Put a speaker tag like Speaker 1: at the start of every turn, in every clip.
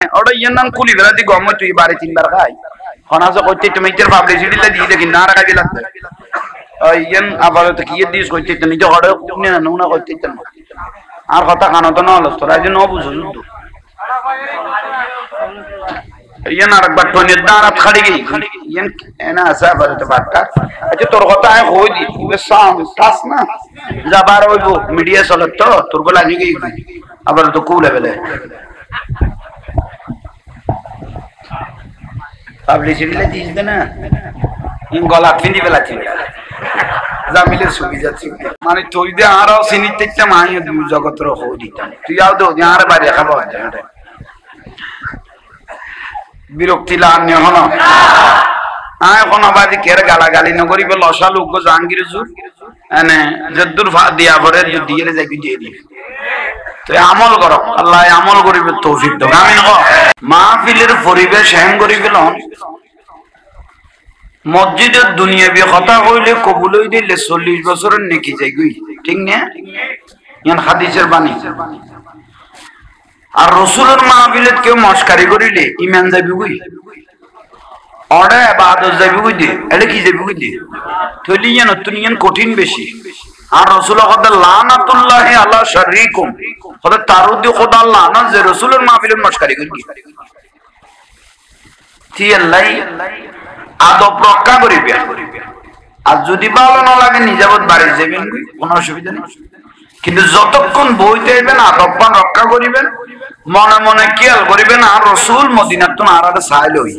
Speaker 1: ওটা ইয়ার নাম কুলি বেলা দি গম তুই বারে তিনবার খাই হনাসে কইতে তুমি ইতের পাবলিসিটি লা দিয়ে দেখি না রাখা দিলা ইয়ান আপাতত কি দিস কইতে তুমি তো হড়ে কোনে না নোনা কইতে না আর কথা কানো তো না হলো তোরা যে ন বুঝো যুদ্ধ ইয়ান আরেকবার টনির দাঁড়াত খাড়ি গই ইয়ান এনা আসা আপাতত বাট্টা আচ্ছা তোর কথা আয় কই দি সাম টাস না যাবার হইব মিডিয়া চলত তো তোর গলা লাগি গই আপাতত কুলে বেলে পাবলিসিটি লা দিস দে না ইন গলা ফিন্দি বেলা ছিল জামিলে সুবি যাচ্ছে মানে তুই দে আরো সিনিতে মাই জগতর হই দিতাম তুই আও দে আর বাইরে খাবো এটা বিরক্তি লান্য হলো আয় কোন বাদি কের গালাগালি ন করিবে লসা লোক জাহাঙ্গীর জুর এনে যদ্দুর দিয়া পরে দিয়ে যাবি দিয়ে দি তো আমল করো আল্লাহ আমল করিবে তৌফিক দাও আমিন কও মাহফিলের পরিবেশ হ্যাং করিবে লন মসজিদের দুনিয়াবি কথা কইলে কবুল হই দিলে 40 বছরের নেকি যাই গই ঠিক না ইয়ান হাদিসের বাণী আর রাসূলের মাহফিলত কেউ মস্কারি করিলে ঈমান যাবি কই ওরে ইবাদত যাবি কই দি এলে কি যাবি কই দি থলি ইয়ান তুনিয়ান কঠিন বেশি আর রাসূল কদা লানাতুল্লাহি আলা শারীকুম কদা তারুদি খোদা লানাত যে রাসূলের মাহফিলত মস্কারি করি তি আল্লাহ আদব রক্ষা করিবে আর যদি ভালো না লাগে নিজাবত বাড়ি যাবেন কোনো অসুবিধা নেই কিন্তু যতক্ষণ বইতে আইবেন আদববান রক্ষা করিবেন মনে মনে খেয়াল করিবেন আর রাসূল মদিনার তো আরাদে সাইল হই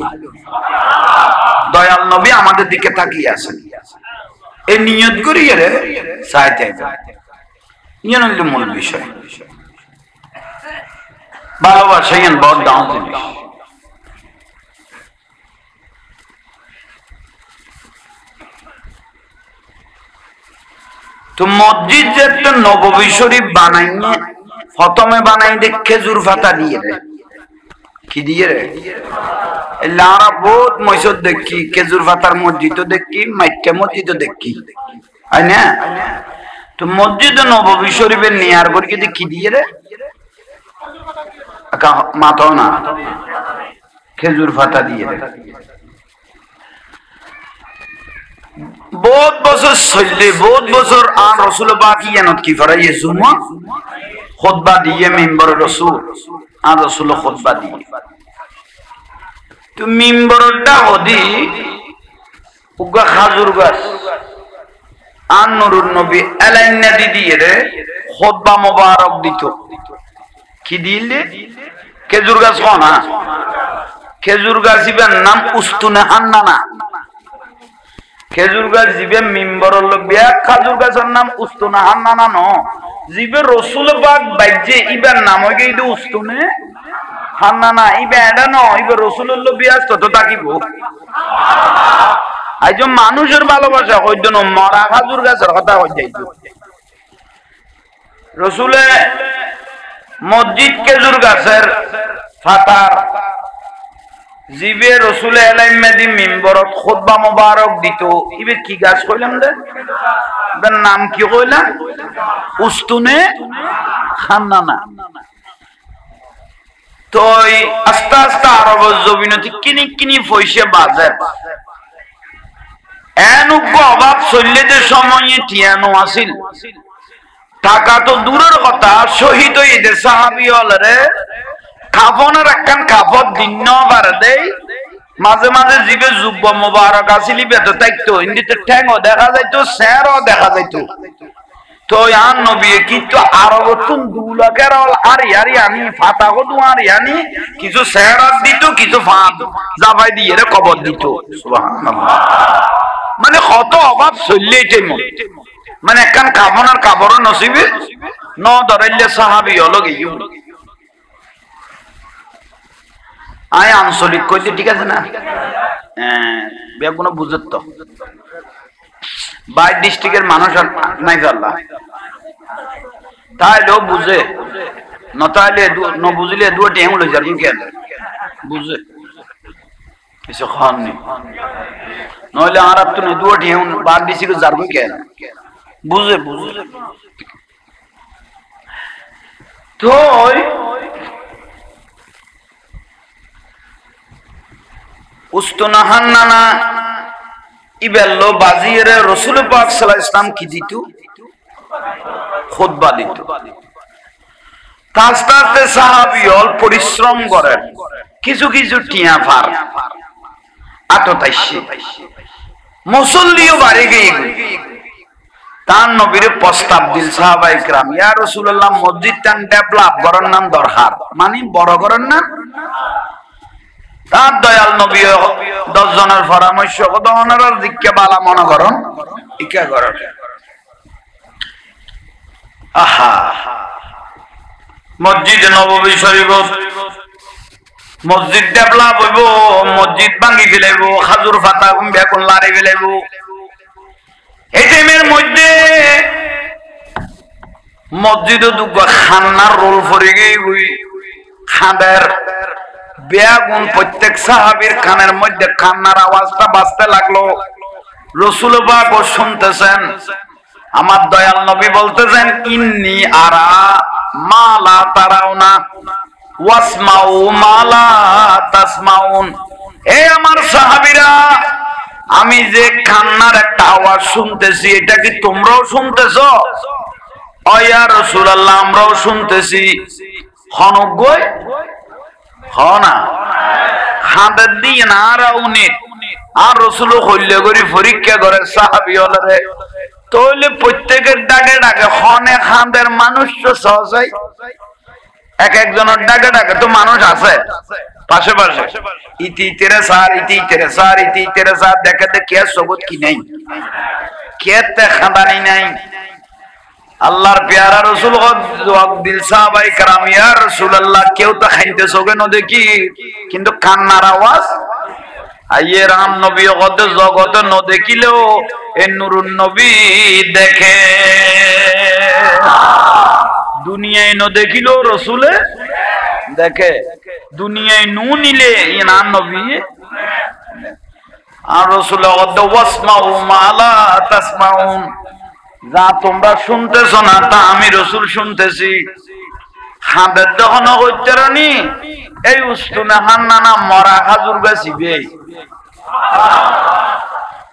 Speaker 1: দয়াল নবী আমাদের দিকে তাকিয়ে আছেন এই নিয়ত করিয়ে রে সাইতে ইয়েন হইল মূল বিষয় ভালোবাসা ইয়েন বড় দাও জিনিস তো মসজিদ যে একটা নববী শরীফ বানাইয়ে প্রথমে বানাই দে খেজুর পাতা দিয়ে রে কি দিয়ে রে লারা বহুত মসজিদ দেখি খেজুর পাতার মসজিদ দেখি মাইকা মসজিদ দেখি আই না তো মসজিদ নববী শরীফের নিয়ার পর কি দিয়ে রে মাথাও না খেজুর পাতা দিয়ে রে বহুত বছর চললে বহুত বছর আর রাসূল বাকি ইয়ানত কি ফরাইয়ে জুমা খুতবা দিয়ে মিম্বরে রাসূল আর রাসূল খুতবা দিয়ে তো মিম্বরটা হদি উগা খাজুর গাছ আর নুরুন নবী আলাইনা দিয়ে রে খুতবা মোবারক দিত কি দিলে খেজুর গাছ কোনা খেজুর গাছ ইবার নাম উস্তুনে হান্নানা খেজুর গাছ জিবে মিম্বর বিয়া খাজুর গাছের নাম উস্তুনা হান্নানা ন জিবে রাসূল পাক বাইজে ইবার নাম হই গই উস্তুনে হান্নানা ইবে এটা ন ইবে রাসূলুল্লাহ বিয়া তত তাকিব আইজ মানুষের ভালোবাসা কইজন মরা খাজুর গাছের কথা কই যাইতো রাসূলে মসজিদ খেজুর গাছের ফাতার জিবে রাসূলে আলাইহি মিম্বরত খুতবা মোবারক দিত ইবে কি গাছ কইলাম রে এর নাম কি কইলাম উস্তুনে খান্নানা তো আস্তে আস্তে আরব জমিনতে কিনি কিনি পয়সা বাজার এনুগ্য অভাব চললে সময়ে টিয়ানো আসিল টাকা তো দূরের কথা শহীদ হইদের সাহাবী হলরে কাফনের একখান কাপড় দিন বাড়ে দেয় মাঝে মাঝে জিবে যুব্ব মোবারক আসিলি বেতো থাকতো হিন্দিতে ঠ্যাংও দেখা যাইতো স্যারও দেখা যাইতো তো আর নবী কিন্তু আরবতুন 2 লাখের আর ইয়ারি আনি ফাতা কদু আর ইয়ানি কিছু স্যারাত দিত কিছু ফাত জাবাই দিয়ে রে কবর দিত সুবহানাল্লাহ মানে কত অভাব চললেই মানে একখান কাফনের কাপড় নসিবে ন ধরাইলে সাহাবী হলো গিয়ে আয় আঞ্চলিক কইতে ঠিক আছে না বেগুন বুঝত তো 22 ডিস্ট্রিক্টের মানুষ নাই আল্লাহ তাই লোক বুঝে নতাইলে ন বুঝলে দুটো টেম লই যাবেন কেন বুঝে কিছু খান নি নইলে আর আপনি দুটো টেম বাদ দিছি কো যাবেন কেন বুঝে বুঝে তো উস্তুনা হান্নানা ইবেল্লো বাজিয়ে রাসূল পাক সাল্লাল্লাহু আলাইহি ওয়াসাল্লাম কি দিত খুতবা দিত তাস্তাতে সাহাবীল পরিশ্রম করেন কিছু কিছু টিয়া ফার আততাইশি মুসল্লিও বাড়ি গিয়ে তার নবীর প্রস্তাব দিল সাহাবায়ে کرام ইয়া রাসূলুল্লাহ মসজিদটা ডেভেলপ করার নাম দরকার মানে বড় করার না তার দয়াল নবী 10 জনের পরামর্শ কত ওনার দিককে বালা মনে করুন ইকা করেন আহা মসজিদ নববী শরীফ মসজিদ ডেভেলপ হইব মসজিদ ভাঙি ফেলাইব খাজুর পাতা বেগুন লাড়ি ফেলাইব এই টাইমের মধ্যে মসজিদ খান্নার রোল ফরে গিয়ে খাদের বেগুন প্রত্যেক সাহাবীর কানের মধ্যে খান্নার আওয়াজটা বাজতে লাগলো রাসূল পাক শুনতেছেন আমার দয়াল নবী বলতেছেন ইন্নী আরা মা লা তারাউনা ওয়াসমাউ মা লা তাসমাউন হে আমার সাহাবীরা আমি যে কান্নার একটা আওয়াজ শুনতেছি এটা কি তোমরাও শুনতেছো ও ইয়া রাসূলুল্লাহ আমরাও শুনতেছি হনগয় হনা হাদের দিয়ে না রাউনি আর রাসূল কইলে করি পরীক্ষা করে সাহাবী হলরে তাহলে প্রত্যেকের ডাকে ডাকে হনে খাদের মানুষ তো সহজই এক একজনের ডাকে ডাকে তো মানুষ আছে পাশে পাশে ইতি তেরে সার ইতি তেরে সার ইতি তেরে সার দেখে কে সবুত কি নাই কে তে খাদানি নাই আল্লাহর প্যারা রাসূল জবাব দিল সাহাবায়ে کرام ইয়া রাসূলুল্লাহ কেউ তো খাইতে সগে ন দেখি কিন্তু কান্নার আওয়াজ আইয়ে রাম নবী কত জগত ন দেখিলেও এ নূরুন নবী দেখে দুনিয়ায় ন দেখিলেও রাসূলে দেখে দুনিয়ায় নু নিলে ই নাম নবী আর রাসূল কত ওয়াসমাউ মা লা তাসমাউন যা তোমরা শুনতেছ না তা আমি রাসূল শুনতেছি হাদের দহন হইতেরানি এই উস্তুনা হান্নানা মরা খাজুর গাছিবে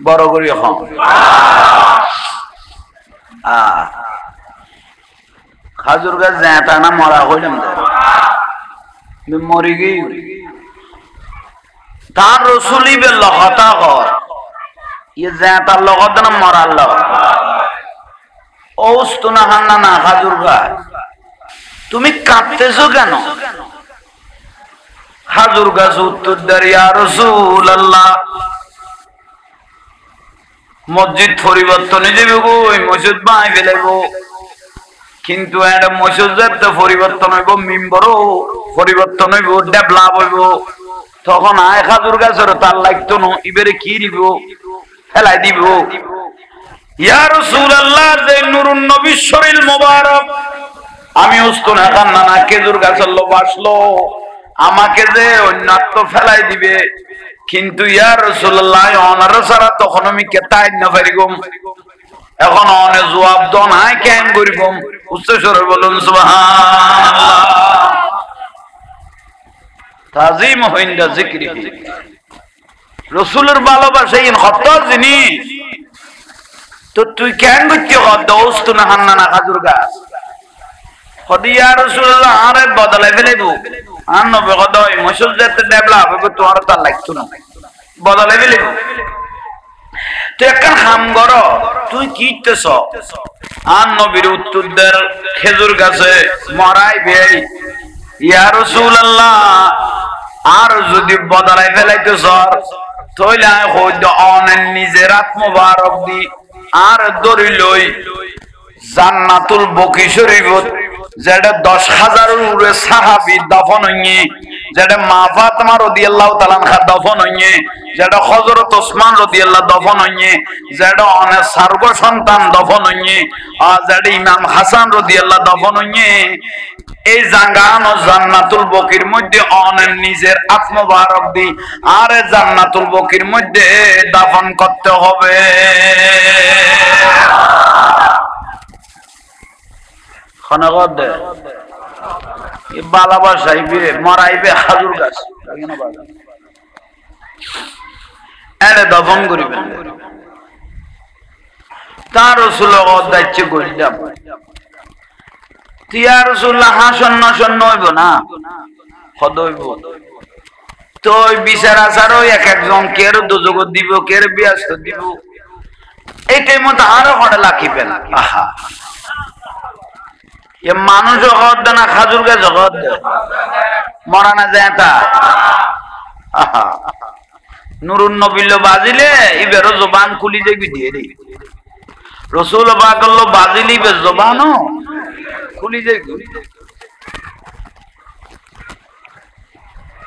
Speaker 1: বড় করি হন খাজুর গাছ যেটা না মরা হইলাম মরি গই তার রাসূলই বেল হতা কর ইয়ে যেটা লগত না মরার লগত ওস্তুনা হান্নানা খাজুর গাছ তুমি কাঁদতেছো কেন খাজুর গাছ উত্তর দেয় ইয়া রাসূলুল্লাহ মসজিদ পরিবর্তন হয়ে যাবে গো ওই মসজিদ বানাই ফেলাইব কিন্তু একটা মসজিদের তো পরিবর্তন হইব মিম্বরও পরিবর্তন হইব ডেভেলপ হইব তখন আয় খাজুর গাছের তার লাগতো না এবারে কি দিব ফেলাই দিব ইয়া রাসূলুল্লাহ যে নূরুন নবীর শরীর মোবারক আমি উস্তুনা হান্নানা খেজুর গাছের লোভ আসলো আমাকে যে অন্যত্ব ফেলাই দিবে কিন্তু ইয়া রাসূলুল্লাহ ওনার সারা তখন আমি কেতাই না পারিগম এখন অনে জবাব দন আই কেন করিগম উচ্চ স্বরে বলুন সুবহানাল্লাহ তাজিম হইন্দা যিকরিহি রাসূলের ভালোবাসা ইন কত জিনিস তো তুই কেন করতে হদ উস্তুনা হান্নানা খাজুর গাছ ইয়া রাসূলুল্লাহ আরে বদলাই ফেলাইব আর নবী কদই মসজিদে ডেভেলপ হবে তোমার তা লাগতো না বদলাই ফেলাইব তুই একটা হাম কর তুই কি ইচ্ছেছ আর নবীর উত্তর দের খেজুর গাছে মরাই ভাই ইয়া রাসূলুল্লাহ আর যদি বদলাই ফেলাইতে সর তাহলে হইদ অনেন নিজের আত্মবারক দি আর দড়ি লই জান্নাতুল বকি শরীফত যেটা 10,000 উপরে সাহাবী দফন হইয়ে যেটা মা ফাতেমা রাদিয়াল্লাহু তাআলা আনহা দফন হইয়ে যেটা হযরত ওসমান রাদিয়াল্লাহু দফন হইয়ে যেটা অনেক সার্গ সন্তান দফন হইয়ে আর যেটা ইমাম হাসান রাদিয়াল্লাহু দফন হইয়ে এই জাঙ্গানো জান্নাতুল বকির মধ্যে অনেক নিজের আত্মবারক দি আর জান্নাতুল বকির মধ্যে দাফন করতে হবে খনগদ এ বালাবাসাইবে মরাইবে খাজুর গাছ এরে দফন করিবেন তার রসুল দায়িত্ব করিলাম তিয়া রসুল্লাহ সন্ন সন্ন হইব না হদ হইব তো বিচার আচারও এক একজন কের দুযোগ দিব কের ব্যস্ত দিব এইটাই মতো আরো হড়ে লাখিবেন আহা এ মানুষ জগৎ দে না খাজুর গে জগৎ দে মরা না যায় তা আহা নুরুন নবিল বাজিলে ইবেরো জবান খুলি যাবি দিয়ে রে রসুল পাকল্লো বাজিলি বে জবানও খুলি যাবি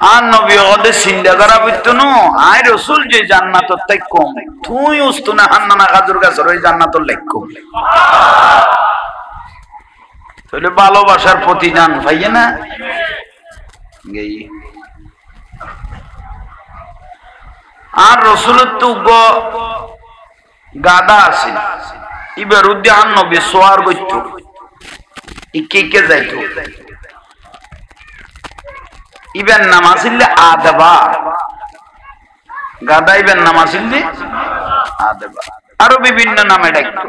Speaker 1: আর নবী ওদের চিন্তা করা বিত্তু নো আই রসুল যে জান্নাতর তাই কম তুই উস্তু না হান্না খাজুর গাছের ওই জান্নাতর লাইক কম তাহলে ভালোবাসার প্রতিদান পাইয়ে না গেই আর রসুলের তো গাদা আছে ইবার উদ্যান নবী সোয়ার গইতো ইকে কে যাইতো ইবেন নাম আসিলে আদবা গাদা ইবেন নাম আসিলে আদবা আরো বিভিন্ন নামে ডাকতো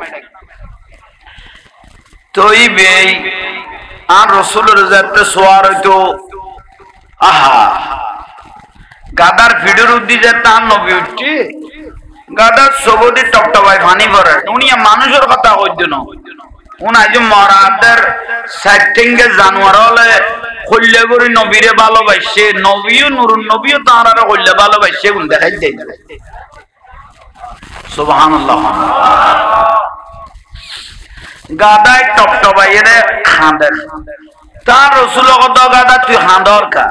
Speaker 1: তো ইবে আর রসুলের যাতে সোয়ার হইতো আহা গাদার ভিডিওর উদ্দিজে তার নবী উঠছে গাদার সবদি টপটপাই ফানি পড়ে উনি মানুষের কথা কইতো না উনি আজ মরাদের সাইটিংকে জানোয়ার হলে কল্যা করে নবীরে ভালোবাসে নবীও নুরুন নবীও তাঁরা কল্যা ভালোবাসে উনি দেখাই দেয় সুবহানাল্লাহ গাদায় টপটপাই এর খাঁদের তার রসুল কত গাদা তুই হাঁদর কা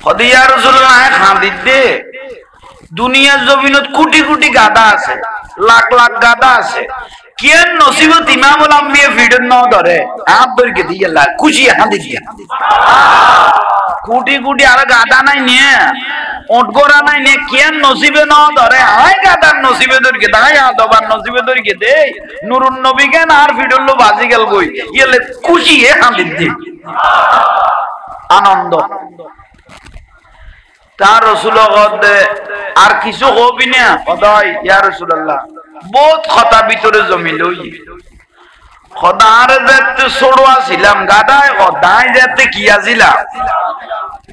Speaker 1: হদিয়া রাসূলুল্লাহ খাঁদিত দে দুনিয়ার জমিনত কোটি কোটি গাদা আছে লাখ লাখ গাদা আছে কেন নসিবত ইমামুল আম্বিয়া ফিডন ন ধরে আপ দরকে দিয়ে আল্লাহ খুশি হাঁদি দিয়া কোটি কোটি আর গাদা নাই নিয়ে ওটগোরা নাই নিয়ে কেন নসিবে ন ধরে আয় গাদার নসিবে দরকে দাই আদবার নসিবে দরকে দে নুরুন নবী কেন আর ফিডল্লো বাজি গেল কই ইলে খুশি হাঁদি দি আনন্দ তার রসুল আর কিছু হবি না সদাই ইয়া রাসূলুল্লাহ বহুত কথা ভিতরে জমি লই খদার যেতে ছোড়া ছিলাম গাদায় খদাই যেতে কি আসিলাম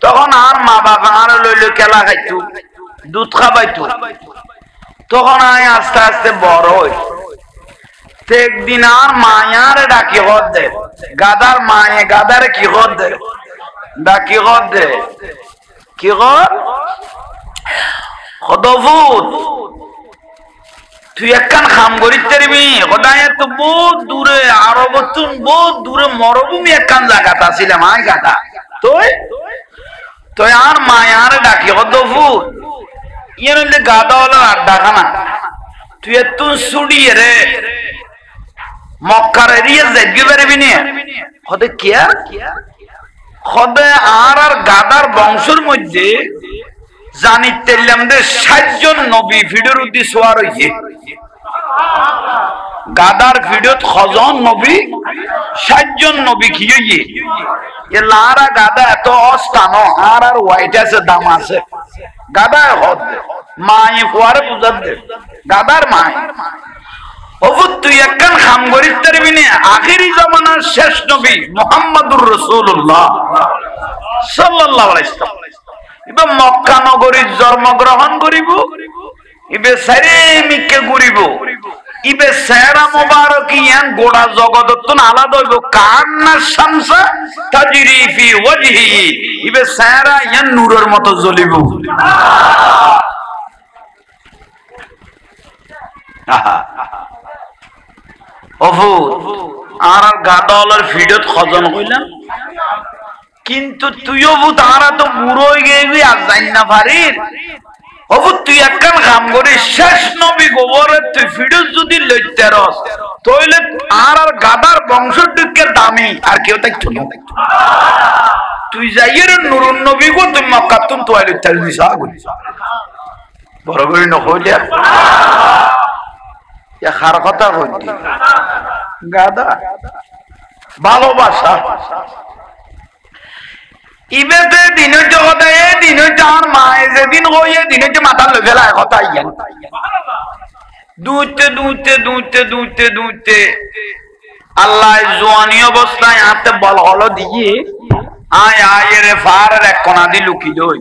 Speaker 1: তখন আর মা বাবা আর লইল খেলা খাইতো দুধ খাবাইতো তখন আয় আস্তে আস্তে বড় হই একদিন আর মায়ার ডাকি হদ দে গাদার মায়ে গাদারে কি হদ দে ডাকি হদ দে কি কর খদফুত তুই একখান খাম করিতে পারবি সদায় তো বহুত দূরে আরবতুন বহুত দূরে মরুভূমি একখান জায়গাতে ছিলাম আয় গাদা তুই তুই আর মায়ার ডাকি খদফুত ইয়ে নইলে গাদা হলো আড্ডা খানা তুই এত ছুড়িয়ে রে মক্কার এরিয়া যাইতে পারবি না হদে কি খদে আর গাদার বংশের মধ্যে জানিতেলাম যে 60 জন নবী ভিডিওর উদ্দি সোয়ার হইছে গাদার ভিডিওত খজন নবী 60 জন নবী কি হইছে এ লারা গাদা এত অস্থান আর হোয়াইট আছে দাম আছে গাদা হদ মাই ফুয়ারে বুঝাত দে গাদার মাই ওবুত তুই একখান খাম করিস পারবি না আখিরি জামানার শেষ নবী মুহাম্মদুর রাসূলুল্লাহ সাল্লাল্লাহু আলাইহি ওয়াসাল্লাম ইবে মক্কা নগরীর জন্মগ্রহণ করিব ইবে সারে মিকে ঘুরিব ইবে সেরা মুবারক ইয়ান গোড়া জগততন আলাদা হইব কান্না শামসা তাজরি ফি ওয়াজহি ইবে সেরা ইয়ান নূরের মতো জ্বলিব আহা ওফু আর গাদাওয়ালার ভিডিওত খজন কইলাম কিন্তু তুইও বু তারা তো বুড়ো হয়ে গেবি আর জান না পারিস ওফু তুই একখান কাম করিস শেষ নবী গোবরের তুই ভিডিও যদি লইতে রস তাহলে আর গাদার বংশোদ্যোগের দামি আর কেউ থাকতো না তুই যাইয়ের নুরুন নবী গো তুমি মক্কাতুন তোয়ালি তাল দিছা বড় করে নকইলে ইয়া খার কথা কইতি গাদা ভালোবাসা ইবেতে দিনের জগতে এই দিনের যার মায়ে যেদিন হইয়ে দিনে যে মাথা লই ফেলায় কথা ইয়ান দুইতে দুইতে দুইতে দুইতে দুইতে আল্লাহ জোয়ানি অবস্থায় হাতে বল হলো দিয়ে আয় আয়ের ফারের এক কোনা দি লুকি লই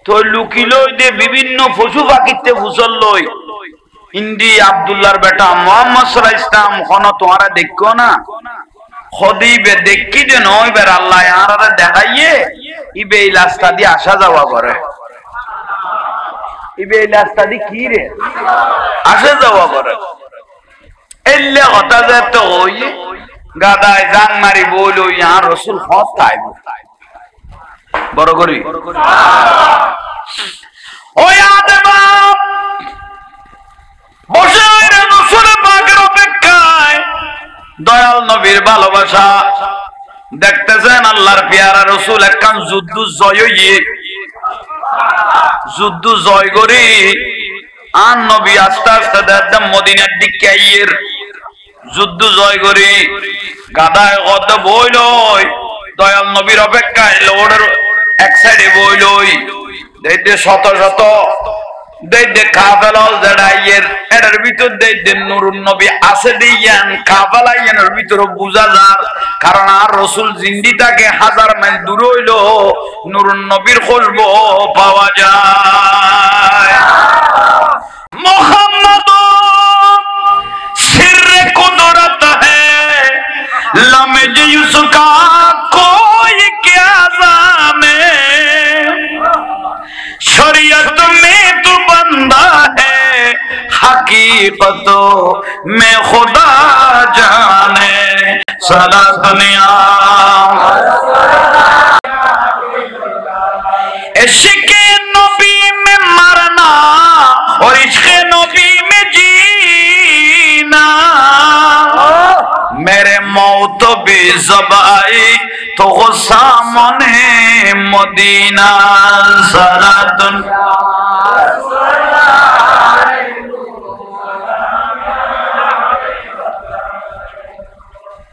Speaker 1: তো লুকি লই দে বিভিন্ন পশু পাখিতে ফুসল লই ইন্দি আব্দুল্লাহর বেটা মোহাম্মদ সাল্লাল্লাহু আলাইহি ইসলাম কোন তোমরা দেখো না খদিবে দেখি যে নয় বের আল্লাহ আরারে দেখাইয়ে ইবে এই রাস্তা দিয়ে আসা যাওয়া করে ইবে এই রাস্তা দিয়ে কি রে আসা যাওয়া করে এলে কথা যে তো ওই গাদায় জাং মারি বলো ইয়া রাসূল হক তাই বড় করি ওই আদম বসে রাসূল পাকের অপেক্ষায় দয়াল নবীর ভালোবাসা দেখতেছেন আল্লাহর পেয়ারা রাসূল একখান যুদ্ধ জয় করি আর নবী আস্তে আস্তে একদম মদিনার দিকে আইয়ের যুদ্ধ জয় করি গাদায় কত বইলই দয়াল নবীর অপেক্ষায় লোডের এক সাইডে বইলই দেখতে শত শত দেখতে কাফেলাল জড়াইয়ের এর ভিতর দেখতে নূরুন নবী আছে দিয়ান কাফেলাইয়ের ভিতর বুঝা যার কারণ আর রাসূল জিন্দিতাকে হাজার মাইল দূর হইলো নূরুন নবীর খুশবু পাওয়া যায় মোহাম্মদ सिर्रे कुदरत है लम्हे उसका कोई क्या जाने शरीयत में तो बंदा है हकीकतों में खुदा जाने सारा दुनिया इश्क़े नबी में मरना और इश्क़े नबी में जीना मेरे मौत भी ज़बाई तो सामने मदीना सारा दुनिया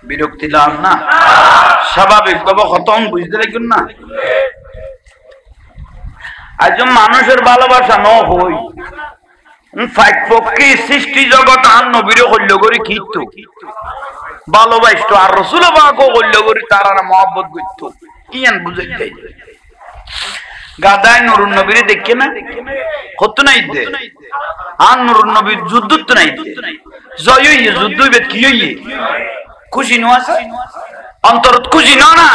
Speaker 1: বিরক্তি লাভ না স্বাভাবিক ভাবে খতম বুঝতে লাগেন না আজ মানুষের ভালোবাসা ন হই পক্ষে সৃষ্টি জগৎ আর নবীর হল্য করি কিন্তু ভালোবাসতো আর রাসূল পাকও হল্য করি তারা মহব্বত করতো ইয়ান বুঝাইতে গাদায় নুরুন নবীরে দেখে না কত নাই দে আর নুরুন নবীর যুদ্ধ তো নাই দে জয় হইয়ে যুদ্ধ হইবে কি হইয়ে খুশি নো আছে অন্তরত খুশি না না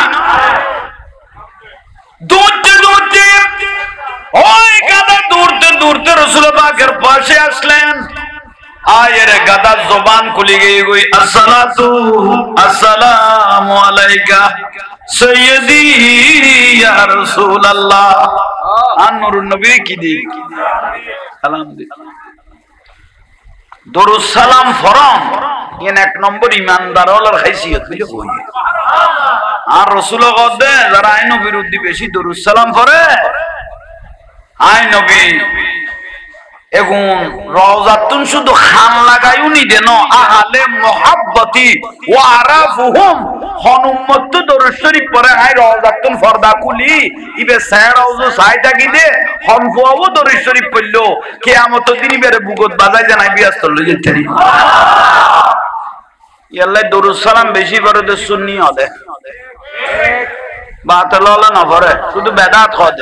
Speaker 1: দৌড়তে দৌড়তে ওই গাদা দৌড়তে দৌড়তে রাসূল পাকের পাশে আসলেন আয়ের গাদা জবান খুলে গই আসসালাতু আসসালামু আলাইকা সাইয়্যিদি ইয়া রাসূলুল্লাহ আন-নূরুন নবী কি দি সালাম দি দরুদ সালাম ফরম এন এক নম্বর ইমানদার হলার হাইসিয়ত হইল কই আর রাসূল গদে যারা আই নবীর উদ্দি বেশি দরুদ সালাম পড়ে আই নবী এখন রওজাতুন শুধু খান লাগাইও নি দেন আহলে মুহাব্বতি ওয়া আরাফুহুম হনুম্মত দরুদ শরীফ পড়ে আই রওজাতুন পর্দা খুলি ইবে সায়রাউজু সাইদা গিদে হনফুও দরুদ শরীফ পড়লো কিয়ামত দিন বেরে বুগত বাজাই জানাই বিয়াস তো লই যেতে ইয়াল্লাহ দরুদ সালাম বেশি পড়ে তো সুন্নি হবে বাতিল হলো না পড়ে শুধু বেদাত হয়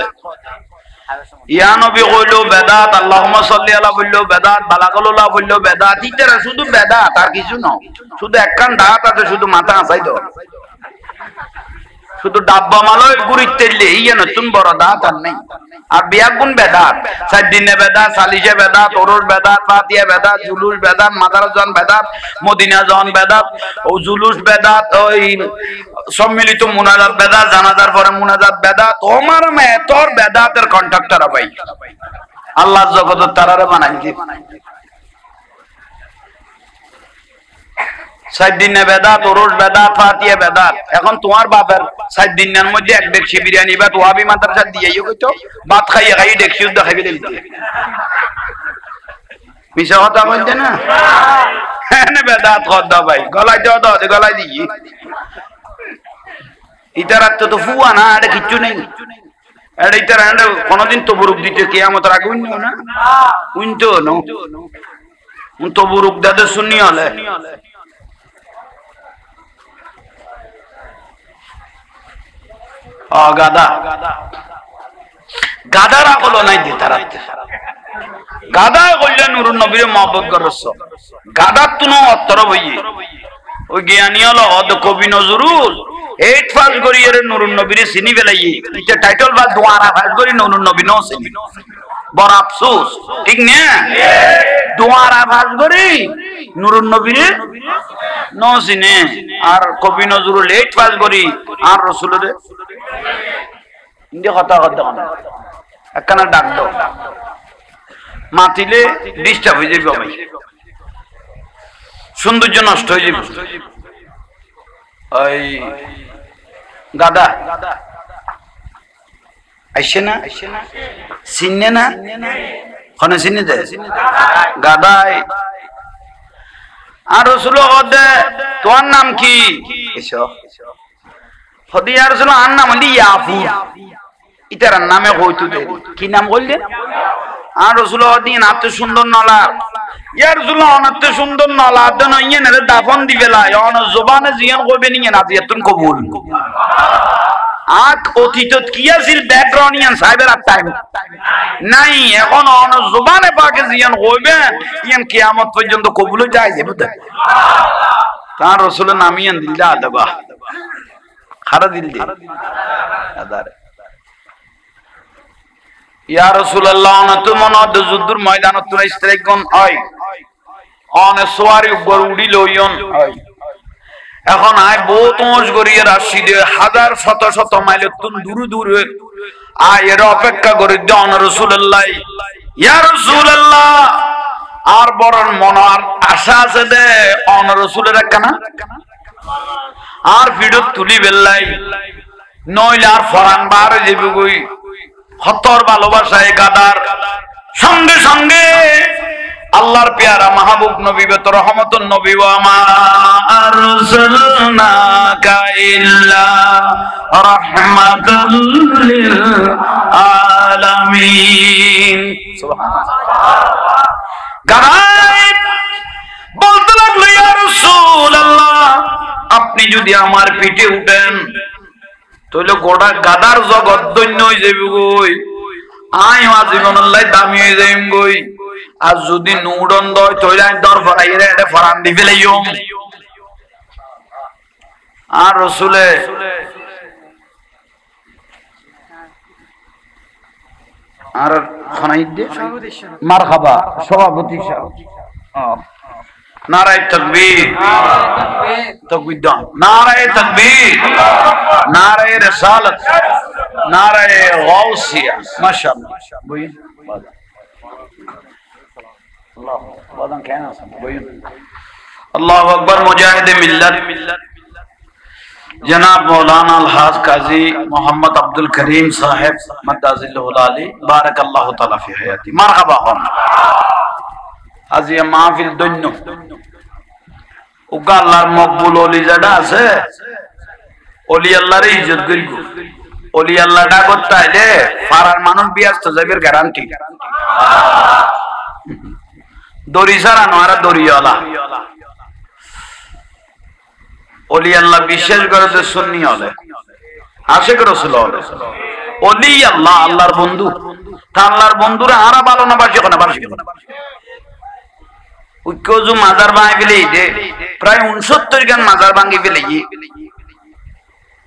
Speaker 1: ইয়া নবী কইলো বেদাত আল্লাহুম্মা সাল্লি আলা বললো বেদাত বালাগালুল্লাহ বললো বেদাত ইতারা শুধু বেদাত আর কিছু না শুধু একখান দাঁত আছে শুধু মাথা আছাই দাও শুধু ডাব্বা মালয় গুড়ি তেললে ইয়া নতুন বড় দাঁত আর নেই আর বিয়াগুন বেদাত সাইদিনে বেদাত সালিশে বেদাত ওরুস বেদাত ফাতিহা বেদাত জুলুস বেদাত মাদারজান বেদাত মদিনা জন বেদাত ও জুলুস বেদাত ওই সম্মিলিত মুনাজাত বেদাত জানাজার পরে মুনাজাত বেদাত ওমার মে তোর বেদাতের কন্ট্রাক্টর ভাই আল্লাহ জগত তারারে বানাই দি সাইদিনে বেদাত ওরুস বেদাত ফাতিহা বেদাত এখন তোমার বাপের সাইদিনের মধ্যে এক দেখছি বিরিয়ানি ভাত ওয়াবি মাদ্রাসা দিয়েইও কইতো ভাত খাইয়ে খাই দেখছি দেখাইবে দিল মিছা কথা বলতে না হ্যাঁ বেদাত কথা ভাই গলায় দাও দাও গলায় দিই ইতারাত তো ফুয়া না এটা কিচ্ছু নেই এটাই তার কোনদিন তবুরুক দিতে কিয়ামতের আগে উইন না উইনতো না তবুরুক দাদা শুনি হলে গাদা গাদারা হলো নাই দিতে রাখতে গাদা কইলে নুরুন নবীর মহব্বত করছ গাদার তুনো অত্তর বইয়ে ওই জ্ঞানী হলো অদ কবি নজরুল 8 পাস করি এর নুরুন নবীর চিনি বেলাইয়ে এটা টাইটেল বা দোয়ারা পাস করি নুরুন নবী নো চিনি বড় আফসোস ঠিক না দোয়ারা পাস করি নুরুন নবীর নো চিনি আর কবি নজরুল 8 পাস করি আর রাসূলের ইন্দি কথা কথা একখানা ডাক দাও মাতিলে ডিস্টার্ব হয়ে যাবে ভাই সৌন্দর্য নষ্ট হয়ে যাবে ওই গাদা আইসে না চিনে না কোনে চিনে দে গাদাই আর রাসূল হদে তোমার নাম কি এসো হদি আর রাসূল আর নাম হলি ইয়াফু ইতার নামে হইতো দে কি নাম বললেন আর রাসূল হদি নাতে সুন্দর নলা ইয়া রাসূল অনতে সুন্দর নলা দেন ইয়ে না দাফন দিবেলা অন জবানে জিয়ান কইবে নিয়ে না জিয়াতুন কবুল আক অতীতত কি আছিল ব্যাকগ্রাউন্ড ইয়ান সাহেবের টাইম নাই এখন অন জবানে পাকে জিয়ান কইবে ইয়ান কিয়ামত পর্যন্ত কবুল যায় যাবে তার রাসূলের নামিয়ান দিল্লা আদবা খারা দিল দি আদার ইয়া রাসূলুল্লাহ অনত মনদ যুদ্ধর ময়দানত তুরা স্ট্রাইকন হয় অন সোয়ারি গরু উড়িল ইয়ন হয় এখন আয় বহুত মোজ গরিয়ে রাশিদে হাজার শত শত মাইল তুন দূর দূরে আয় এর অপেক্ষা করে দেন রাসূলুল্লাহ ইয়া রাসূলুল্লাহ আর বরণ মন আর আশা আছে দে অন রাসূলের একখানা আর ভিডিও তুলি বেল্লাই নইলে আর ফরান বার যাবে কই হতর ভালোবাসায় গাদার সঙ্গে সঙ্গে আল্লাহর পেয়ারা মাহবুব নবী বেত রহমতুন নবী ওয়া মা আরসালনাকা ইল্লা রাহমাতাল লিল আলামিন সুবহানাল্লাহ গায় বলতে লাগলো ইয়া রাসূলুল্লাহ আপনি যদি আমার পিঠে উঠেন তাহলে গোটা গাদার জগৎ ধন্য হয়ে যাবে গই আয় জীবনাল্লাহ দামি হয়ে যাইম গই আর যদি নুডন দয় তাহলে আমি দর ফরাইরে এটা ফরান দি ফেলাইও আর রাসূলে আর খনাই দে মারহাবা সভাপতি সাহেব নারায়ে তাকবীর তাকবীর দাও নারায়ে তাকবীর নারায়ে রিসালাত নারায়ে গাউসিয়া মাশাআল্লাহ বই আল্লাহ বাদান কেন আছে বই আল্লাহু আকবার মুজাহিদ মিল্লাত জনাব মাওলানা আল-হাজ কাজী মোহাম্মদ আব্দুল করিম সাহেব মাদাজিল্লাহুল আলী বারাকাল্লাহু তাআলা ফি হায়াতি মারহাবা হন আজিয়া মাহফিল দন্য ওগা আল্লাহর মকবুল ওলি যারা আছে ওলি আল্লাহর ইজ্জত করিব ওলি আল্লাহ ডাকত তাইলে পাড়ার মানুষ বিয়াস্ত যাবের গ্যারান্টি দড়ি ছাড়া নয়রা দড়িওয়ালা ওলি আল্লাহ বিশ্বাস করে যে সুন্নি হলে আশিক রাসূল হলে ওলি আল্লাহ আল্লাহর বন্ধু তা আল্লাহর বন্ধুরা আরা ভালো না বাসি কোনা বাসি উইকজু মাজার ভাঙি ফেলে দে প্রায় 69 গান মাজার ভাঙি ফেলে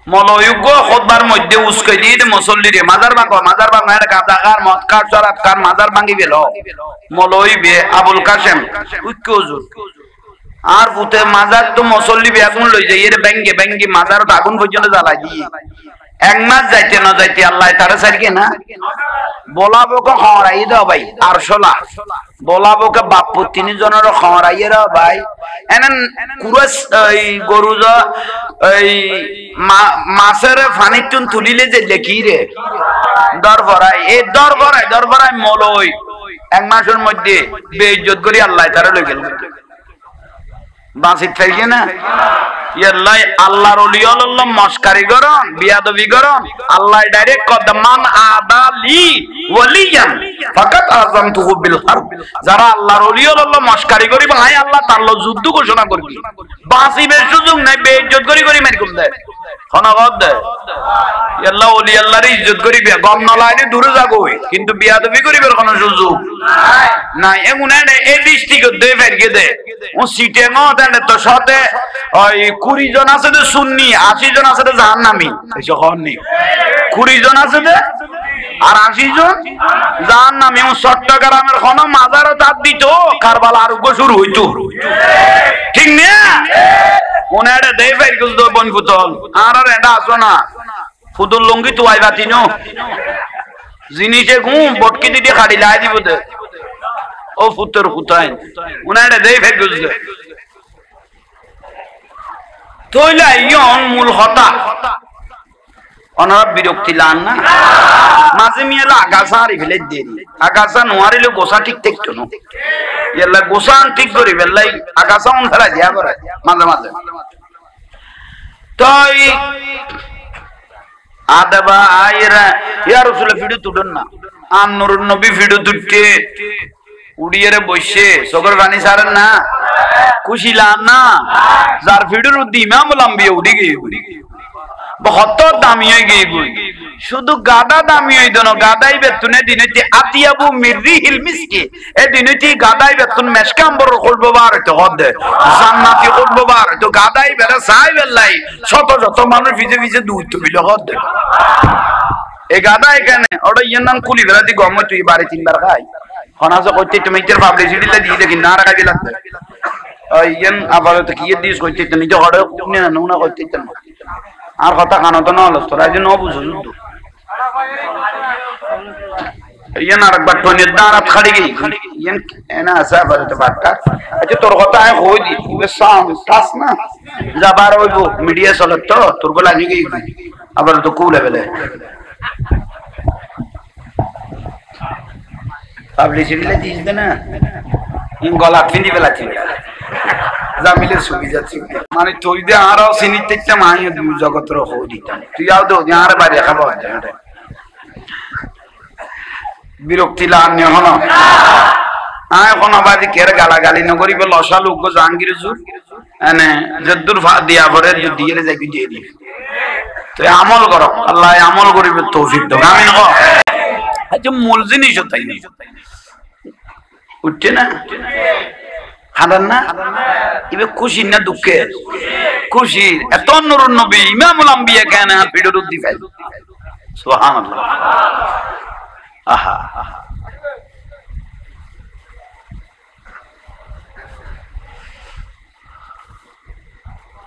Speaker 1: মলয়ুগ খুতবার মধ্যে উস্কাই দিয়ে মুসল্লি রে মাজার ভাঙো এর গাদাগার মদকার চরাতকার মাজার ভাঙি ফেল মলয়বে আবুল কাসেম উইকজু আর পুতে মাজার তো মুসল্লি বেগুন লই যাই এর ব্যাঙ্গে ব্যাঙ্গে মাজার তো আগুন পর্যন্ত জ্বালাই দিয়ে এক মাস যাইতে না যাইতে আল্লাহ তারা সারকে না বলাবো কে খরাই দাও ভাই আর শোলা বলাবো কে বাপু 3 জনের খরাইয়ে দাও ভাই এনন কুরস এই গরু যা এই মাছের পানিতুন তুলিলে যে লেখি রে দরবরাই এই দরবরাই মলই এক মাসের মধ্যে বেইজ্জত করি আল্লাহ তারা লই গেল বাঁচিত থাকি না ইয়াল্লাই আল্লাহর ওলি আল্লাহ মস্কারি করন বিয়াদবি করন আল্লাহ ডাইরেক্ট কদ মান আদালি ওয়ালিয়ান ফাকাত আযামতুহু বিল হারব যারা আল্লাহর ওলি আল্লাহ মস্কারি করিব হাই আল্লাহ তার লগে যুদ্ধ ঘোষণা করবি বাঁচিবে সুযোগ নাই বেইজ্জত করি করি মারি কম দেয় খনাগত দেয় ইয়াল্লাহ ওলি আল্লাহর ইজ্জত করিবে গম নলাইলে দূরে যাগই কিন্তু বিয়াদবি করিবার কোনো সুযোগ নাই নাই এমনে এই ডিস্ট্রিক্ট দে ফেরকে দে ও সিটে ন দেন তো সাথে ওই 20 জন আছে তো সুন্নি 80 জন আছে তো জাহান্নামী এসব হননি 20 জন আছে তো আর 80 জন জাহান্নামী ও চট্টগ্রামের কোন মাজারও তার দিত কারবালা আরোগ্য শুরু হইতো ঠিক না ওনারে দেই ফেরকে দো বন ফুতল আর এটা আসো না ফুতুল লঙ্গি তো আইবা তিনো জিনিসে ঘুম বটকি দিদি খাড়ি লাই দিব দে ও ফুতর ফুতাই উনারে দেই ফের গুজে তোইলা ইয়ন মূল হতা অনারা বিরক্তি লান না মাঝে মিয়ালা আগাছা হারি ফেলে দেরি আগাছা নোয়ারিলে গোসা ঠিক থাকতো না ইয়াল্লা গোসা ঠিক করি বেলাই আগাছা অন ফেলা দিয়া করে মাঝে মাঝে তাই আদাবা আইরা ইয়া রাসূল ভিডিও তুলন না আন নূরুন নবী ভিডিও তুলতে উড়িয়ে বসে সগর পানি সারেন না খুশি লান না যার ভিডিওর উদ্দি ইমাম লম্বিয়ে উড়ি গিয়ে বহুত দামি হয়ে গিয়ে শুধু গাদা দামি হয়ে দনো গাদাই বেতুনে দিনেতি আতিয়াবু মিররিহিল মিসকি এ দিনেতি গাদাই বেতুন মেশকাম্বর খুলবো বার তো হদে জান্নাতি খুলবো বার তো গাদাই বেলা সাই বেলাই শত শত মানুষ ভিজে ভিজে দুধ তো বিল হদে এ গাদা এখানে ওটা ইয়ের নাম কুলি বেলা দি গম তুই বাড়ি তিনবার খাই হনাসো কইতে তুমি ইতের পাবলিসিটি লা দিয়ে দেখি না রাখা দিলা ইয়েন আপাতত কি দিস কইতে তুমি তো হড়ে কোনে না না কইতে না আর কথা কানো তো না হলো তোরা যে ন বুঝো যুদ্ধ ইয়েন আরেকবার টনির দাঁড়াত খাড়ি গই ইয়েন এনা আসা আপাতত বাট্টা আচ্ছা তোর কথা আয় হই দি ইবে সাম টাস না যাবার হইবো মিডিয়া চলত তো তোর বলা নি গই আপাতত কুলে বেলে পাবলিসিটি লা দিস দে না ইন গলা ফিনি বেলা ছিল জামিলের সুবি যাচ্ছে মানে তুই দে আরো সিনিতে একটা মাইয়ে জগতর হই দিতাম তুই আও তো আর বাড়ি খাবো এটা বিরক্তি লান হন আয় কোন বাড়ি কের গালাগালি ন করিব লসা লোক জাহাঙ্গীর জুর এনে যদ্দুর দিয়া পরে দিয়ে যাবি দিয়ে দি তুই আমল কর আল্লাহ আমল করিবে তৌফিক দাও আমিন কও আচ্ছা মূল জিনিস তাই উঠছে না খাদান না ইবে খুশি না দুঃখে খুশি এত নূরুন নবী ইমামুল আম্বিয়া কেন ভিডিওর উদ্দি ফাইল সুবহানাল্লাহ আহা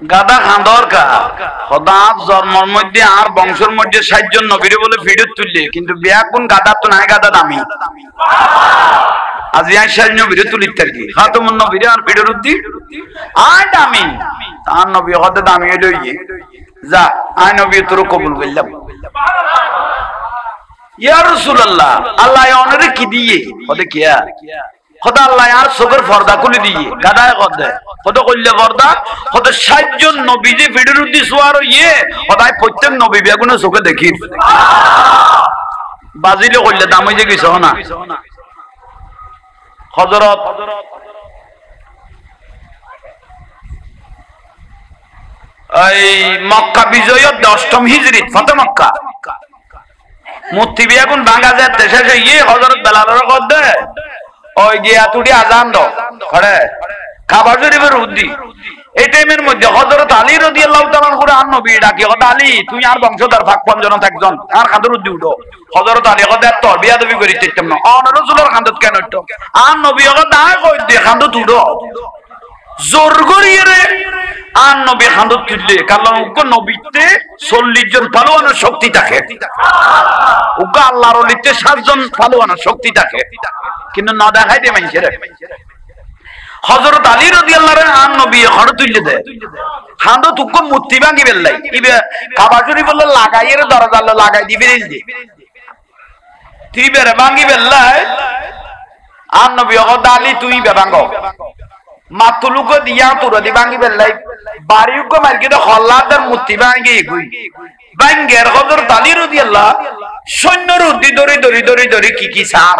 Speaker 1: গাদা খান্দর কা খোদা জন্মের মধ্যে আর বংশের মধ্যে 60 জন নবীরে বলে ভিডিও তুললে কিন্তু বিয়া কোন গাদা তো নাই গাদা দামি আজি আইসার নবীরে তুলিতে কি খাতমুন নবীরে আর ভিডিওর উদ্দি আর দামি তার নবী হতে দামি হইলো যা আই নবী তোর কবুল করলাম ইয়া রাসূলুল্লাহ আল্লাহ ওনারে কি দিয়ে হতে কিয়া খোদা আল্লাহ আর চোখের পর্দা খুলে দিয়ে গাদায় কদে কত কইলে পর্দা কত 60 জন নবী যে ভিডিওর উদ্দি সোয়ার ইয়ে খোদায় প্রত্যেক নবী বেগুনে চোখে দেখি বাজিলে কইলে দাম হইছে কিছু না হযরত এই মক্কা বিজয়ের 10ম হিজরিত ফতে মক্কা মূর্তি বেগুন ভাঙা যায় দেশে ইয়ে হযরত বেলালের কদে ওই গিয়া তুড়ি আজান দাও করে খাবার শরীফের উদ্দি এই টাইমের মধ্যে হযরত আলী রাদিয়াল্লাহু তাআলা করে আর নবী ডাকি হযরত আলী তুই আর বংশধর ভাগ পঞ্জন থাকজন আর খাদর উদ্দি উঠো হযরত আলী কদে তোর বিয়াদবি করি দিতাম না আর রাসূলের খান্দত কেন উঠো আর নবী কদে আয় কই দে খান্দত উঠো জোর করিয়ে রে আর নবী খান্দত তুললে কারণ উগ্র নবীতে 40 জন পালোয়ানের শক্তি থাকে উগ্র আল্লাহর ওলিতে 7 জন পালোয়ানের শক্তি থাকে কিন্তু না দেখাই দে মানুষের হযরত আলী রাদিয়াল্লাহু আনহু নবী হড় তুললে দেয় খান্দত উগ্র মূর্তি ভাঙি বেলাই ইবে কাবা শরীফ বলল লাগাইয়ের দরজা লাগাই দিবি রে তুই বেরে ভাঙি বেলাই আর নবী হযরত আলী তুই বে ভাঙো মাতুলুকো দিয়া তুরা দি ভাঙি বেলাই বাড়িউকো মার্কেটে হল্লাদার মূর্তি ভাঙি গই ভাঙ্গের হযরত আলী রাদিয়াল্লাহু সৈন্যর উদ্দি দরি কি সার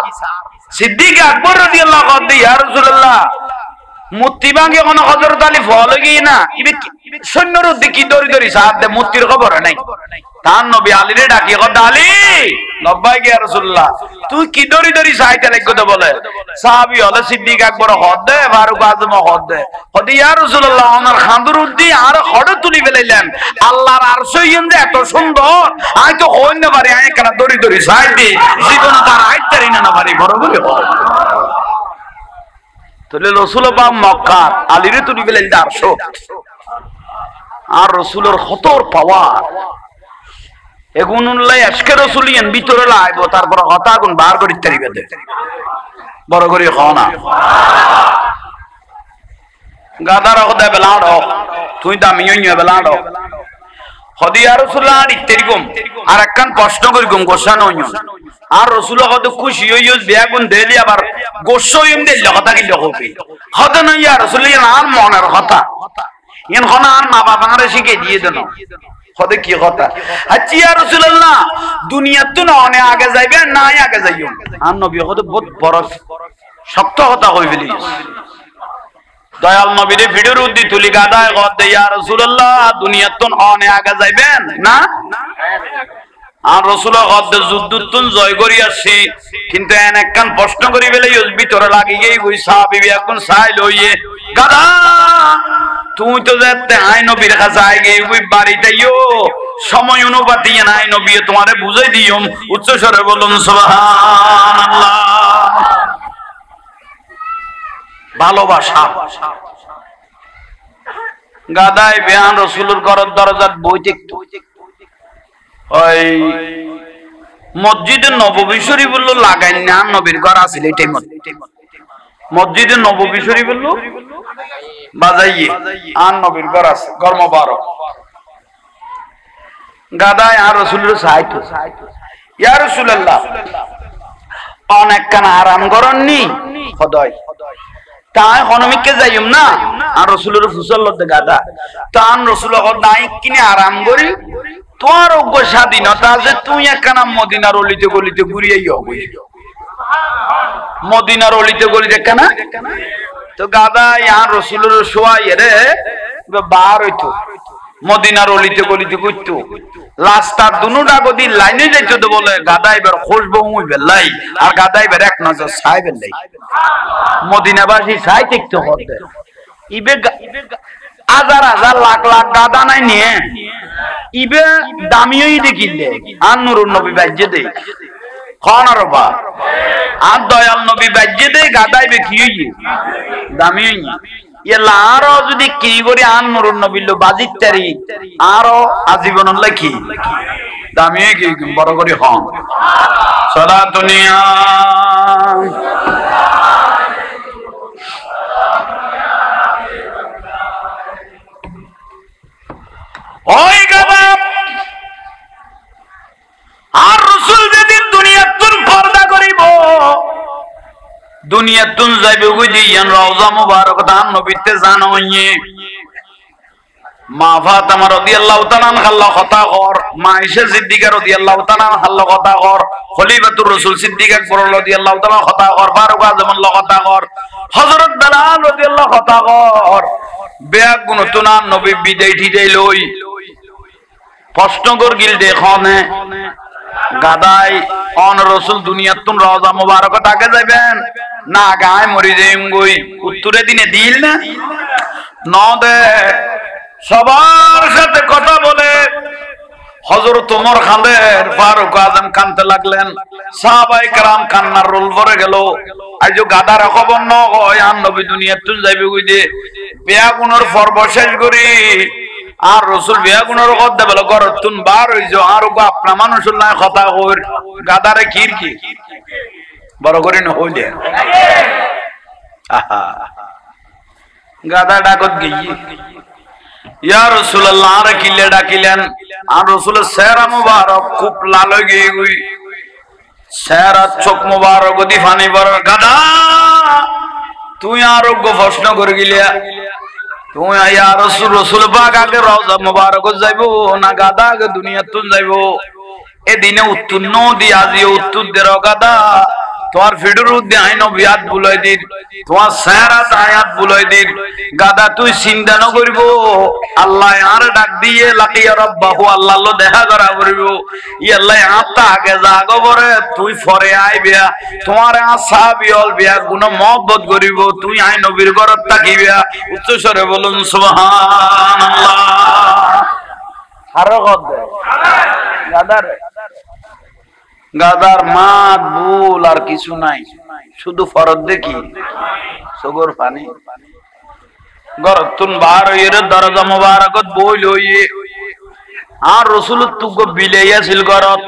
Speaker 1: সিদ্দিক আকবর রাদিয়াল্লাহু আনহু ইয়া রাসূলুল্লাহ মূর্তি ভাঙে কোন হযরত আলী ফল গই না ইবে সৈন্যর উদ্দি কি দরি সার দে মূর্তির খবর নাই তার নবী আলীরে ডাকি কয় আলী লব্বাইক ইয়া রাসূলুল্লাহ তুই কি দরি চাইতে লাগো তো বলে সাহাবী হলে সিদ্দিক আকবর হদ দে ফারুক আজম হদ দে কয় ইয়া রাসূলুল্লাহ ওনার খান্দুর উদ্দি আর হড় তুলি ফেলাইলেন আল্লাহর আরশে যে এত সুন্দর আই তো হই না পারি আই কেন দরি চাইতে জীবন তার আইতারি না পারি বড় বড় তাহলে রাসূল পাক মক্কা আলীরে তুলি ফেলাইল 400 আর রাসূলের খতর পাওয়ার এগুনুল্লাহ আজকে রাসূলিয়ান ভিতরে লাইব তারপর হতা গুণ বার করি তারিবে দে বড় করে খাও না গাদার হদে বেলাড়ো তুই দামি হইয়া বেলাড়ো হদি আর রাসূলুল্লাহ ইত্তেরিগম আর একখান প্রশ্ন করিগম গোসান হইন আর রাসূল কত খুশি হইও বিয়া গুণ দেলি আবার গোসো হইম দেল কথা কি লহবে হদে না ইয়া রাসূলুল্লাহ আর মনের কথা ইন হনা আর মা বাবারে শিখে দিয়ে দেন হদে কি কথা আচ্ছা ইয়া রাসূলুল্লাহ দুনিয়াত তো না আগে যাইবে না আগে যাইও আর নবী কত বহুত বড় শক্ত কথা কই ফেলি দয়াল নবীর ভিডিওর উদ্দি তুলি গাদায় কত ইয়া রাসূলুল্লাহ দুনিয়াত তো না আগে যাইবেন না আর রাসূল কত যুদ্ধতুন জয় করি আসি কিন্তু এন একখান প্রশ্ন করি ফেলে ইউজ ভিতরে লাগি গই ওই সাহাবী এখন সাইল হইয়ে গাদা তুই তো যেতে আই নবীর কাছে আই গে ওই বাড়িতেইও সময় অনুপাতি নাই নবী তোমারে বুঝাই দিও উচ্চ স্বরে বলুন সুবহানাল্লাহ ভালোবাসা গাদায় বেয়ান রাসূলের ঘরের দরজাত বইতে ওই মসজিদে নববী শরীফ বলল লাগাই না নবীর ঘর আছিল এই টাইমত মসজিদে নববী শরীফ বলল বাজাইয়ে আর নবীর ঘর আছে ঘর মোবারক গাদায় আর রাসূলের সাইতো ইয়া রাসূলুল্লাহ অনেক কান আরাম করননি খোদাই তাই হনমিকে যাইম না আর রাসূলের ফুসল লতে গাদা তান রাসূল কত নাই কিনে আরাম করি তোর অজ্ঞ স্বাধীনতা আছে তুই একখানা মদিনার অলিতে গলিতে ঘুরিয়াই হবে মদিনার অলিতে গলিতে কেনা তো গাদা ইয়ার রাসূলের শোয়াই রে বার হইতো মদিনার অলিতে গলিতে ঘুরতো রাস্তার দুনুটা গদি লাইনে যাইতো তো বলে গাদা এবার খুশবু হইবে লাই আর গাদা এবার এক নজর সাইবেন লাই মদিনাবাসী সাই দেখতে হতে ইবে হাজার হাজার লাখ লাখ গাদা নাই নিয়ে ইবে দামিই দেখিলে আর নুরুন নবী বাজ্যে দে খানার বা আর দয়াল নবী বাজ্যে দে গাদাইবে কি হইয়ে দামিই এলা আরো যদি কি করি আর নুরুন নবী লো বাজিত তারি আরো আজীবন লেখি দামিই কি বড় করে হন সালাতুনিয়া ওই গাদা আর রাসূল যেদিন দুনিয়াতুন পর্দা করিব দুনিয়াতুন যাইবে বুঝি ইয়ান রওজা মুবারক দান নবীতে জানোইয়ে মা ফাতেমা রাদিয়াল্লাহু তাআলা আনহা কথা কর মা আয়েশা সিদ্দিকা রাদিয়াল্লাহু তাআলা আনহা কথা কর খলিফাতুর রাসূল সিদ্দিক আকবর রাদিয়াল্লাহু তাআলা কথা কর ফারুক আযম কথা কর হযরত বেলাল রাদিয়াল্লাহু কথা কর বেয়াক গুণতুনা নবী বিদায় ঠিটাই লই প্রশ্নগর গিল দেখনে গাদাই অন রাসূল দুনিয়াতুন রওজা মুবারক আগে যাবেন না গায় মরি যাইম গই উত্তরে দিনে দিল না নদে সবার সাথে কথা বলে হযরত ওমর খানের ফারুক আযম কানতে লাগলেন সাহাবায়ে কেরাম কান্নার রোল ভরে গেল আইজো গাদার খবর ন হয় আর নবী দুনিয়াতুন যাইবে কই দে বিয়া গুণর পর্ব শেষ করি আর রাসূল বিয়া গুণর কথা বলে গরতুন বার হইজো আর গো আপনা মানুষের না কথা কইর গাদারে কির কি বড় করে ন হইলে আহা গাদা ডাকত গই ইয়া রাসূলুল্লাহ আর কিলে ডাকিলেন আর রাসূলের চেহারা মুবারক খুব লাল হয়ে গই চেহারা চোখ মুবারক দি পানি ভরার গাদা তুই আরোগ্য প্রশ্ন করে গিলিয়া তুই ইয়া রাসূল রাসূল পাক আগে রওজা মুবারক যাইবো না গাদা আগে দুনিয়াতুন যাইবো এদিনে উত্তর ন দি আজি উত্তর দেরো গাদা তোমার ফিডুর উদ্দে আইন বিয়াত বুলাই দিন তোমার সারা আয়াত বুলাই দিন গাদা তুই চিন্তা ন করিব আল্লাহ আর ডাক দিয়ে লাকিয়া রব্বাহু আল্লাহ লো দেখা করা করিব ই আল্লাহ আত্মা আগে জাগো পরে তুই পরে আইবিয়া তোমার আসহাবিয়ল বিয়া গুণ মহব্বত করিব তুই আই নবীর ঘরত থাকিবিয়া উচ্চ স্বরে বলুন সুবহানাল্লাহ আরো কত গাদার গাদার মাত ভুল আর কিছু নাই শুধু ফরদ দেখি সগর পানি গরতুন বার হইয়ে দরজা মুবারকত বইল হইয়ে আর রাসূল তুগো বিলাইয়া ছিল গরত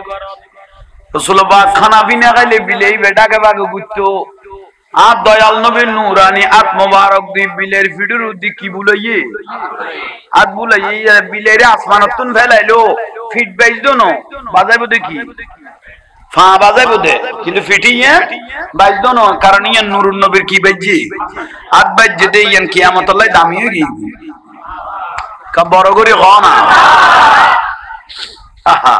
Speaker 1: রাসূল পাক খানা বিনা খাইলে বিলাই বেটাকে বাগে গুত্তো আর দয়াল নবীর নূরানি আত মুবারক দি বিলের ফিডুর উদ্দি কি বুলাইয়ে আত বুলাইয়ে বিলের আসমানতুন ফেলাইলো ফিট বাইজ দনো বাজাইবো দেখি ফা বাজাইবো দে কিন্তু ফিটিয়ে বাইজ দনো কারণ ইয়া নূরুন নবীর কি বাইজি আত বাইজে দে ইয়ান কিয়ামত আল্লাহ দামি হই গই কা বড় করে হ না আহা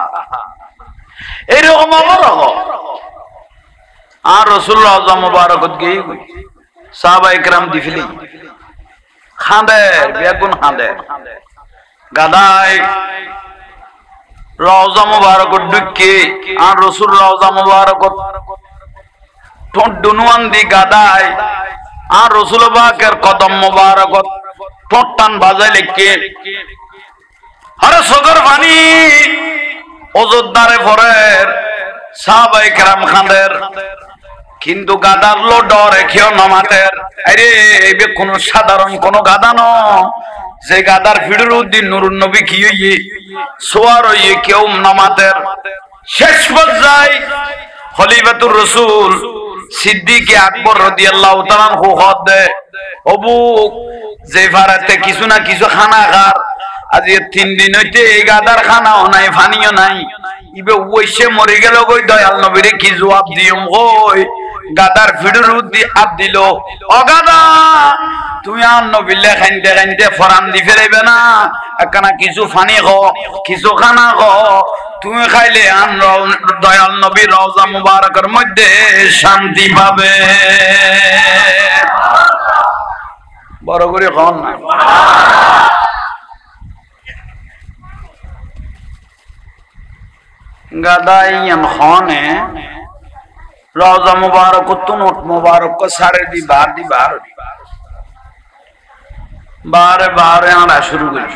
Speaker 1: এরকম বড় হ আর রাসূল রওজা মুবারকত গই সাহাবা ইকরাম দিফলি খাঁদে বেগুন খাঁদে গাদাই রওজা মুবারকত ঢুকে আর রাসূল রওজা মুবারকত ঠোঁট দুনুয়ান দি গাদাই আর রাসূল পাকের কদম মুবারকত ঠোঁট টান বাজাই লেকে আরে সগর পানি অযোধ্যারে ফরের সাহাবায়ে কেরাম খাঁদের কিন্তু গাদার লো ডরে খেও নামাতের আরে এবে কোন সাধারণ কোন গাদা ন যে গাদার ফিডুর উদ্দিন নুরুন নবী কি হইয়ে সোয়ার হইয়ে কেউ নামাতের শেষ পর্যায়ে খলিফাতুর রাসূল সিদ্দিক আকবর রাদিয়াল্লাহু তাআলা হুদ দে অবু যে ফারাতে কিছু না কিছু খানা খার আজ 3 দিন হইতে এই গাদার খানাও নাই পানিও নাই ইবে ওইসে মরে গেল কই দয়াল নবীরে কি জবাব দিম কই গাদার ফিডুর উদ্দি আপ দিল ও গাদা তুমি আর নবীলে খাইতে খাইতে ফরান দি ফেলাইবে না একখানা কিছু পানি খো কিছু খানা খো তুমি খাইলে আন দয়াল নবী রওজা মুবারকের মধ্যে শান্তি পাবে বড় করে খান না গাদাইয়ান খানে রওজা মুবারক তুনুট মুবারক को सारे दी बाहर बारे बारे आना शुरू कर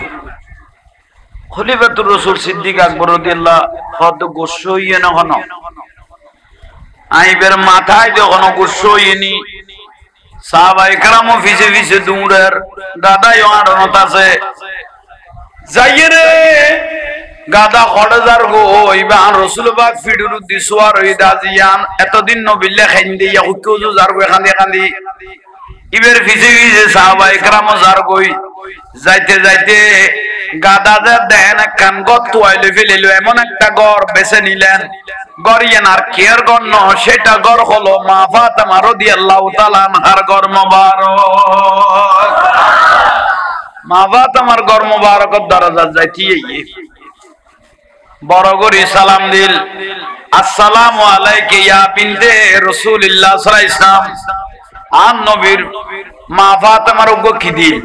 Speaker 1: खलीफातुर रसूल सिद्दीक আকবর রাদিয়াল্লাহু হদ গোসো ইয়ে না হন আইবের মাথায় যখন গোসো ইনি সাহাবায়ে কেরাম ফিসে ফিসে দৌড়ের গাদাই আর নতাছে যাইয়ে রে গাদা খড়জার গো ইবা রাসূল পাক ফিডুর দিসওয়ার হই দাজিয়ান এতদিন নবিল্লা খাইন্দে ইয়া হুকুজু জার গো খান্দি খান্দি ইবের ফিসে ফিসে সাহাবায়ে কেরাম জার গই যাইতে যাইতে গাদা যে দেন কান গত তোয়াইলে ফেলিলো এমন একটা ঘর বেছে নিলেন গরিয়ান আর কেয়ার ঘর ন সেটা ঘর হলো মা ফাতেমা রাদিয়াল্লাহু তাআলা আনহার ঘর মোবারক মা ফাতেমার ঘর মোবারকত দরজা যাইতিয়ে বড় করে সালাম দিল আসসালামু আলাইকা ইয়া বিনতে রাসূলুল্লাহ সাল্লাল্লাহু আলাইহি ওয়াসাল্লাম আন নবীর মা ফাতেমার গো কি দিল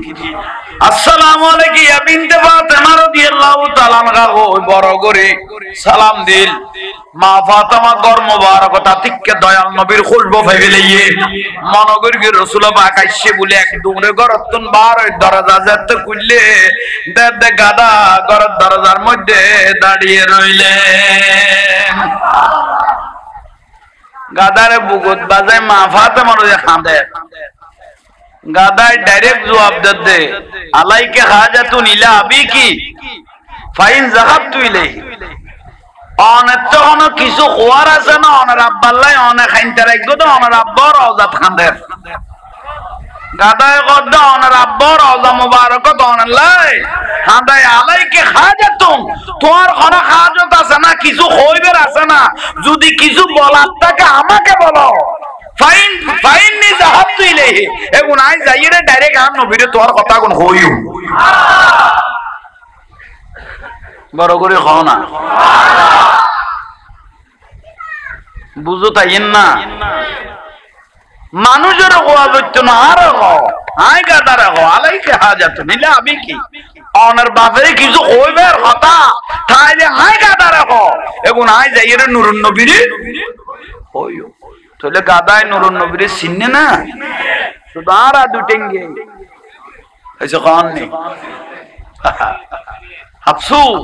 Speaker 1: আসসালামু আলাইকা ইয়া বিনতে ফাতেমা রাদিয়াল্লাহু তাআলা আনহা বড় করে সালাম দিল মা ফাতেমা ঘর মোবারক তাতিকে দয়াল নবীর খুশবু ফাইলেইয়ে মনগর কি রাসূল পাক আইছে বলে এক দৌড়ে ঘরতন বার ওই দরজা যেতে খুললে দে গাদা ঘরের দরজার মধ্যে দাঁড়িয়ে রইলেন গাদারে বুগত বাজায় মা ফাতেমা রয়ে কাঁদে গাদায় ডাইরেক্ট জবাব দে আলাইকে হাজাতুন ইলা আবিকি ফাইন যাহাবতু ইলাইহি অনেক তো অনেক কিছু হওয়ার আছে না অনেক আব্বাল্লাই অনেক খাইতে রাখবো তো অনেক আব্বর অজাত খান্দের গাদায় কদ্দ অনেক আব্বর অজা মুবারক অনেক লাই খান্দায় আলাইকে হাজাতুন তোমার কোনো হাজত আছে না কিছু হইবের আছে না যদি কিছু বলার থাকে আমাকে বলো ফাইন ফাইন নি যাহাবতু ইলাইহি এখন আই যাইরে ডাইরেক্ট আর নবীরে তোর কথা কোন হইও বড় করে খাও না বুঝো তাইয়েন না মানুষের কোয়া হইতো না আর আই গাদার আলাইকে হাজাত নিলে আমি কি অনার বাপেরে কিছু কইবার কথা তাইলে আই গাদার এখন আই যাইরে নূরুন নবীরে হইও তাহলে গাদায় নুরুন নবীরে চিনে না শুধু আর দুটেঙ্গে এসে খান নেই আফসোস